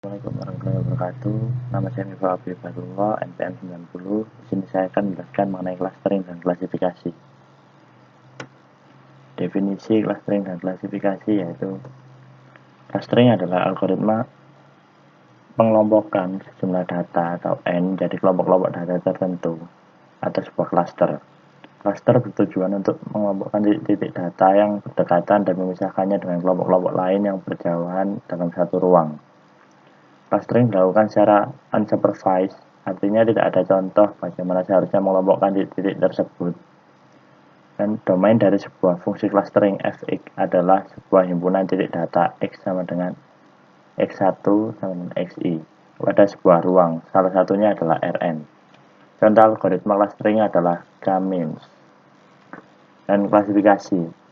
Assalamualaikum warahmatullahi wabarakatuh. Nama saya Miftah Abdul Fatullah, NPM 90. Di sini saya akan menjelaskan mengenai clustering dan klasifikasi. Definisi clustering dan klasifikasi yaitu clustering adalah algoritma pengelompokan sejumlah data atau N jadi kelompok-kelompok data tertentu atau sebuah cluster. Cluster bertujuan untuk mengelompokkan titik data yang berdekatan dan memisahkannya dengan kelompok-kelompok lain yang berjauhan dalam satu ruang. Clustering dilakukan secara unsupervised, artinya tidak ada contoh bagaimana seharusnya mengelompokkan titik tersebut. Dan domain dari sebuah fungsi clustering fx adalah sebuah himpunan titik data x sama dengan x1 sama dengan xi pada sebuah ruang, salah satunya adalah Rn. Contoh algoritma clustering adalah K-means. Dan klasifikasi.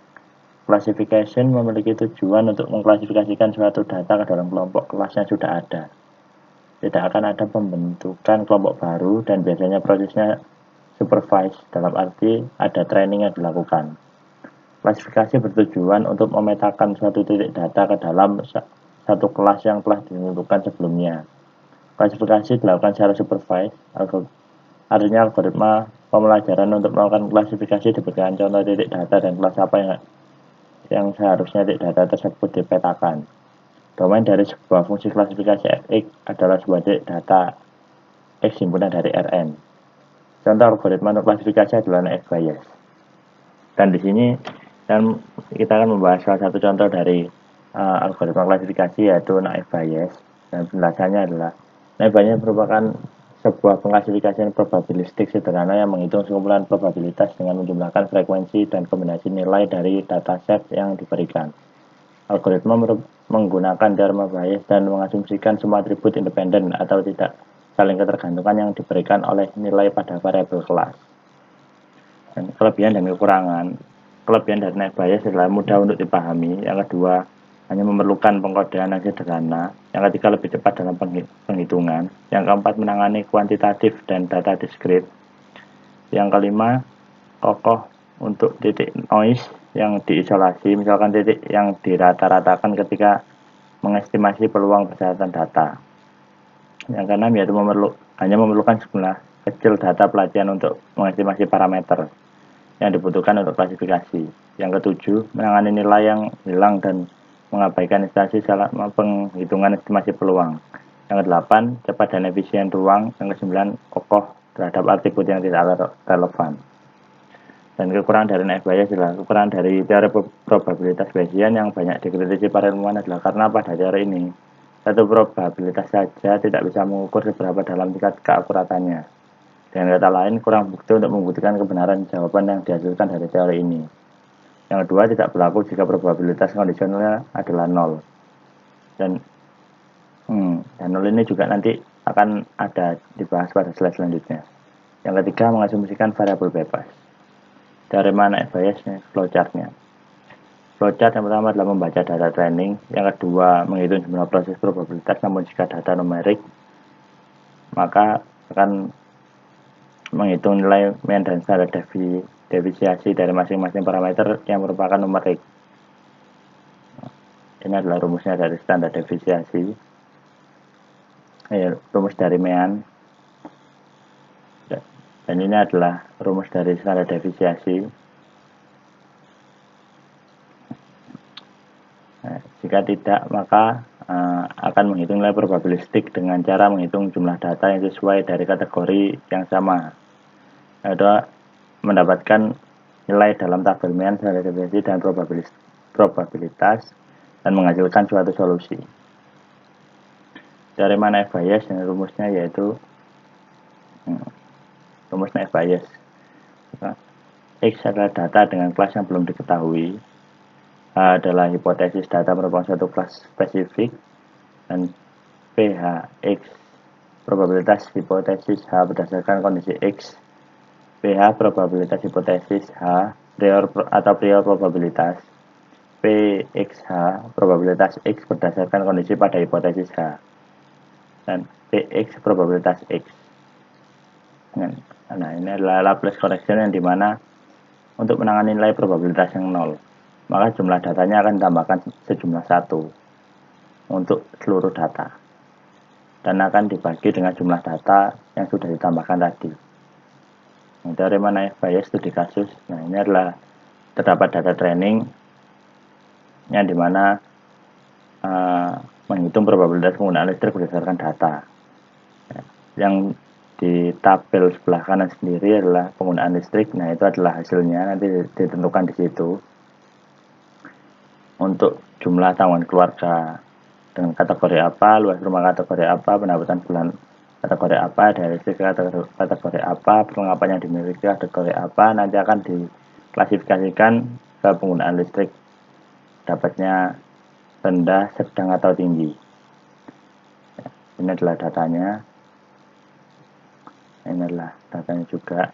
Classification memiliki tujuan untuk mengklasifikasikan suatu data ke dalam kelompok kelas yang sudah ada. Tidak akan ada pembentukan kelompok baru dan biasanya prosesnya supervised, dalam arti ada training yang dilakukan. Klasifikasi bertujuan untuk memetakan suatu titik data ke dalam satu kelas yang telah ditentukan sebelumnya. Klasifikasi dilakukan secara supervised, artinya algoritma pembelajaran untuk melakukan klasifikasi diberikan contoh titik data dan kelas apa yang seharusnya titik data tersebut dipetakan. Domain dari sebuah fungsi klasifikasi fx adalah sebuah titik data x himpunan dari Rn. Contoh algoritma untuk klasifikasi adalah naive Bayes. Dan di sini kita akan membahas salah satu contoh dari algoritma klasifikasi yaitu naive Bayes. Dan penjelasannya adalah naive Bayes merupakan sebuah pengklasifikasian probabilistik sederhana yang menghitung sekumpulan probabilitas dengan menjumlahkan frekuensi dan kombinasi nilai dari dataset yang diberikan. Algoritma menggunakan teorema Bayes dan mengasumsikan semua atribut independen atau tidak saling ketergantungan yang diberikan oleh nilai pada variabel kelas. Dan kelebihan dan kekurangan. Kelebihan dari naive Bayes adalah mudah untuk dipahami. Yang kedua, hanya memerlukan pengkodean yang sederhana. Yang ketiga, lebih cepat dalam penghitungan. Yang keempat, menangani kuantitatif dan data diskrit. Yang kelima, kokoh untuk titik noise yang diisolasi, misalkan titik yang dirata-ratakan ketika mengestimasi peluang persyaratan data. Yang keenam, yaitu hanya memerlukan jumlah kecil data pelatihan untuk mengestimasi parameter yang dibutuhkan untuk klasifikasi. Yang ketujuh, menangani nilai yang hilang dan mengabaikan instansi selama penghitungan estimasi peluang. Yang kedelapan, cepat dan efisien ruang. Yang kesembilan, kokoh terhadap atribut yang tidak relevan. Dan kekurangan dari naive Bayes adalah kekurangan dari teori probabilitas Bayesian yang banyak dikritisi para ilmuwan adalah karena pada teori ini satu probabilitas saja tidak bisa mengukur seberapa dalam tingkat keakuratannya. Dengan kata lain, kurang bukti untuk membuktikan kebenaran jawaban yang dihasilkan dari teori ini. Yang kedua, tidak berlaku jika probabilitas kondisionalnya adalah 0. Dan 0 ini juga nanti akan ada dibahas pada slide selanjutnya. Yang ketiga, mengasumsikan variabel bebas. Teorema naive Bayes, flowchart-nya. Flowchart yang pertama adalah membaca data training. Yang kedua, menghitung jumlah proses probabilitas, namun jika data numerik, maka akan menghitung nilai mean dan standar deviasi dari masing-masing parameter yang merupakan numerik. Ini adalah rumusnya dari standar deviasi, rumus dari mean, dan ini adalah rumus dari standar deviasi. Jika tidak, maka akan menghitung nilai probabilistik dengan cara menghitung jumlah data yang sesuai dari kategori yang sama. Ada mendapatkan nilai dalam tabel mean, standar deviasi, dan probabilitas dan menghasilkan suatu solusi. Teorema naive Bayes dan rumusnya yaitu rumus naive Bayes. X adalah data dengan kelas yang belum diketahui. H adalah hipotesis data merupakan suatu kelas spesifik, dan PHX probabilitas hipotesis H berdasarkan kondisi X. PH probabilitas hipotesis H prior probabilitas. PXH probabilitas X berdasarkan kondisi pada hipotesis H. Dan PX probabilitas X. Nah, ini adalah Laplace correction yang dimana untuk menangani nilai probabilitas yang 0, maka jumlah datanya akan ditambahkan sejumlah 1 untuk seluruh data. dan akan dibagi dengan jumlah data yang sudah ditambahkan tadi. Nah, teori Manaev Bayes studi kasus. Nah, ini adalah terdapat data training yang dimana menghitung probabilitas penggunaan listrik berdasarkan data. Yang di tabel sebelah kanan sendiri adalah penggunaan listrik. Nah, itu adalah hasilnya, nanti ditentukan di situ. Untuk jumlah tanggungan keluarga dengan kategori apa, luas rumah kategori apa, pendapatan bulan kategori apa, daya listrik kategori apa, perlengkapan yang dimiliki kategori apa, nanti akan diklasifikasikan ke penggunaan listrik dapatnya rendah, sedang, atau tinggi. Ini adalah datanya. Ini adalah datanya juga.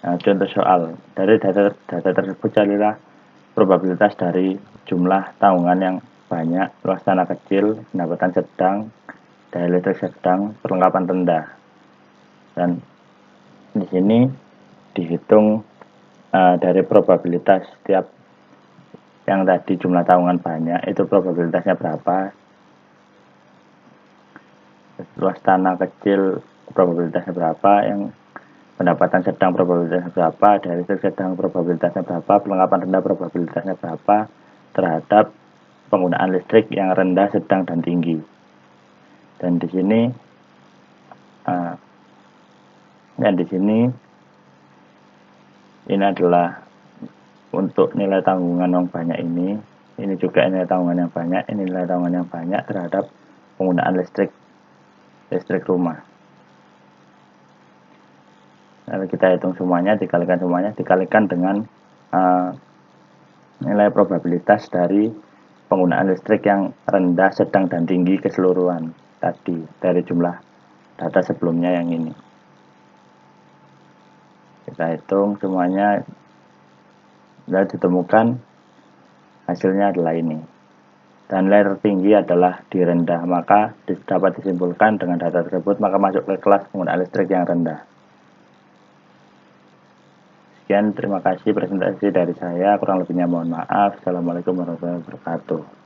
Nah, contoh soal. Dari data tersebut carilah probabilitas dari jumlah tanggungan yang banyak, luas tanah kecil, pendapatan sedang, daya listrik sedang, perlengkapan rendah. Dan di sini dihitung dari probabilitas setiap yang tadi jumlah tanggungan banyak, itu probabilitasnya berapa, luas tanah kecil probabilitasnya berapa, yang pendapatan sedang probabilitasnya berapa, daya listrik sedang probabilitasnya berapa, perlengkapan rendah probabilitasnya berapa terhadap penggunaan listrik yang rendah, sedang, dan tinggi. Dan di sini ini adalah untuk nilai tanggungan yang banyak ini juga nilai tanggungan yang banyak, ini nilai tanggungan yang banyak terhadap penggunaan listrik rumah. Lalu kita hitung semuanya, dikalikan dengan nilai probabilitas dari penggunaan listrik yang rendah, sedang, dan tinggi keseluruhan tadi dari jumlah data sebelumnya yang ini. Kita hitung semuanya, dan ditemukan hasilnya adalah ini. Dan nilai tertinggi adalah di rendah, maka dapat disimpulkan dengan data tersebut maka masuk ke kelas penggunaan listrik yang rendah. Sekian, terima kasih presentasi dari saya, kurang lebihnya mohon maaf. Assalamualaikum warahmatullahi wabarakatuh.